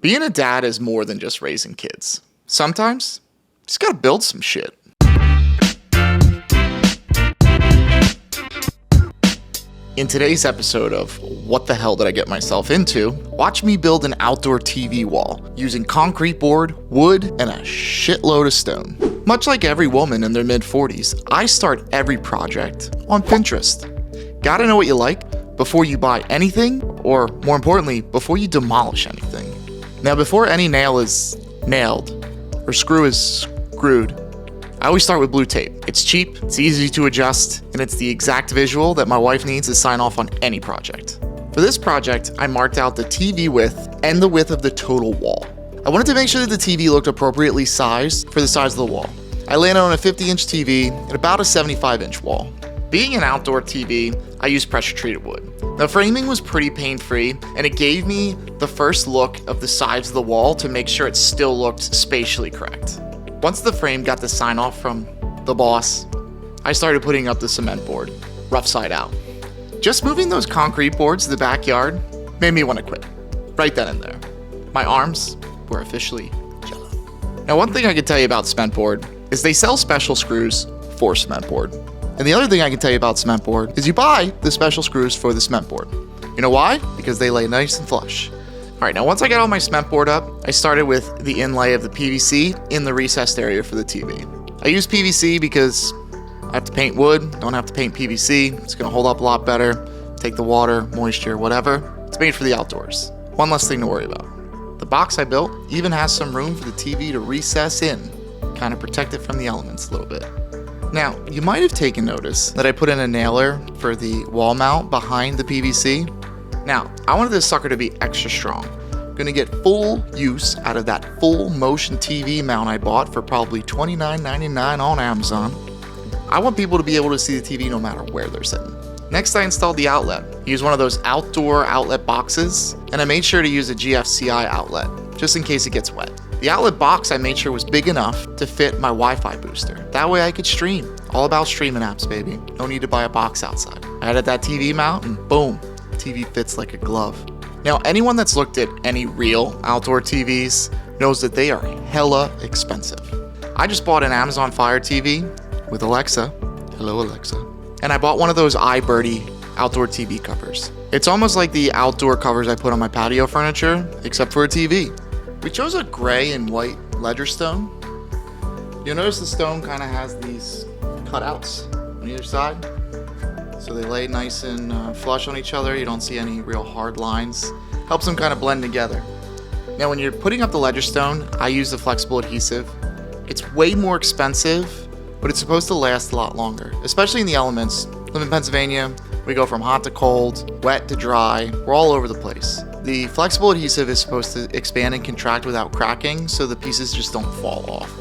Being a dad is more than just raising kids. Sometimes, you just gotta build some shit. In today's episode of What the Hell Did I Get Myself Into, watch me build an outdoor TV wall using concrete board, wood, and a shitload of stone. Much like every woman in their mid-40s, I start every project on Pinterest. Gotta know what you like before you buy anything, or more importantly, before you demolish anything. Now, before any nail is nailed, or screw is screwed, I always start with blue tape. It's cheap, it's easy to adjust, and it's the exact visual that my wife needs to sign off on any project. For this project, I marked out the TV width and the width of the total wall. I wanted to make sure that the TV looked appropriately sized for the size of the wall. I landed on a 50-inch TV and about a 75-inch wall. Being an outdoor TV, I used pressure-treated wood. The framing was pretty pain-free, and it gave me the first look of the sides of the wall to make sure it still looked spatially correct. Once the frame got the sign-off from the boss, I started putting up the cement board, rough side out. Just moving those concrete boards to the backyard made me want to quit, right then and there. My arms were officially jello. Now, one thing I can tell you about cement board is they sell special screws for cement board. And the other thing I can tell you about cement board is you buy the special screws for the cement board. You know why? Because they lay nice and flush. All right, now once I got all my cement board up, I started with the inlay of the PVC in the recessed area for the TV. I use PVC because I have to paint wood, don't have to paint PVC. It's gonna hold up a lot better, take the water, moisture, whatever. It's made for the outdoors. One less thing to worry about. The box I built even has some room for the TV to recess in, kind of protect it from the elements a little bit. Now, you might have taken notice that I put in a nailer for the wall mount behind the PVC. Now, I wanted this sucker to be extra strong. I'm gonna get full use out of that full motion TV mount I bought for probably $29.99 on Amazon. I want people to be able to see the TV no matter where they're sitting. Next, I installed the outlet. I used one of those outdoor outlet boxes, and I made sure to use a GFCI outlet, just in case it gets wet. The outlet box I made sure was big enough to fit my Wi-Fi booster. That way I could stream. All about streaming apps, baby. No need to buy a box outside. I added that TV mount and boom, the TV fits like a glove. Now, anyone that's looked at any real outdoor TVs knows that they are hella expensive. I just bought an Amazon Fire TV with Alexa. Hello, Alexa. And I bought one of those iBirdie outdoor TV covers. It's almost like the outdoor covers I put on my patio furniture, except for a TV. We chose a gray and white ledger stone. You'll notice the stone kind of has these cutouts on either side. So they lay nice and flush on each other. You don't see any real hard lines. Helps them kind of blend together. Now when you're putting up the ledger stone, I use the flexible adhesive. It's way more expensive, but it's supposed to last a lot longer, especially in the elements. I live in Pennsylvania. We go from hot to cold, wet to dry. We're all over the place. The flexible adhesive is supposed to expand and contract without cracking, so the pieces just don't fall off.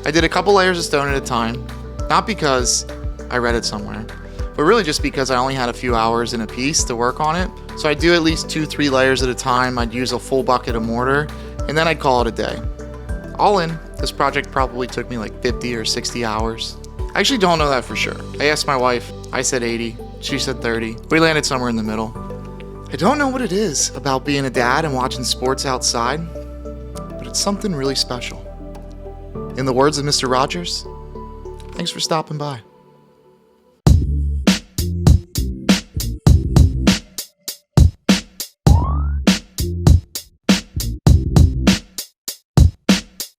I did a couple layers of stone at a time, not because I read it somewhere, but really just because I only had a few hours in a piece to work on it. So I'd do at least 2-3 layers at a time. I'd use a full bucket of mortar, and then I'd call it a day. All in, this project probably took me like 50 or 60 hours. I actually don't know that for sure. I asked my wife, I said 80, she said 30. We landed somewhere in the middle. I don't know what it is about being a dad and watching sports outside, but it's something really special. In the words of Mr. Rogers, thanks for stopping by.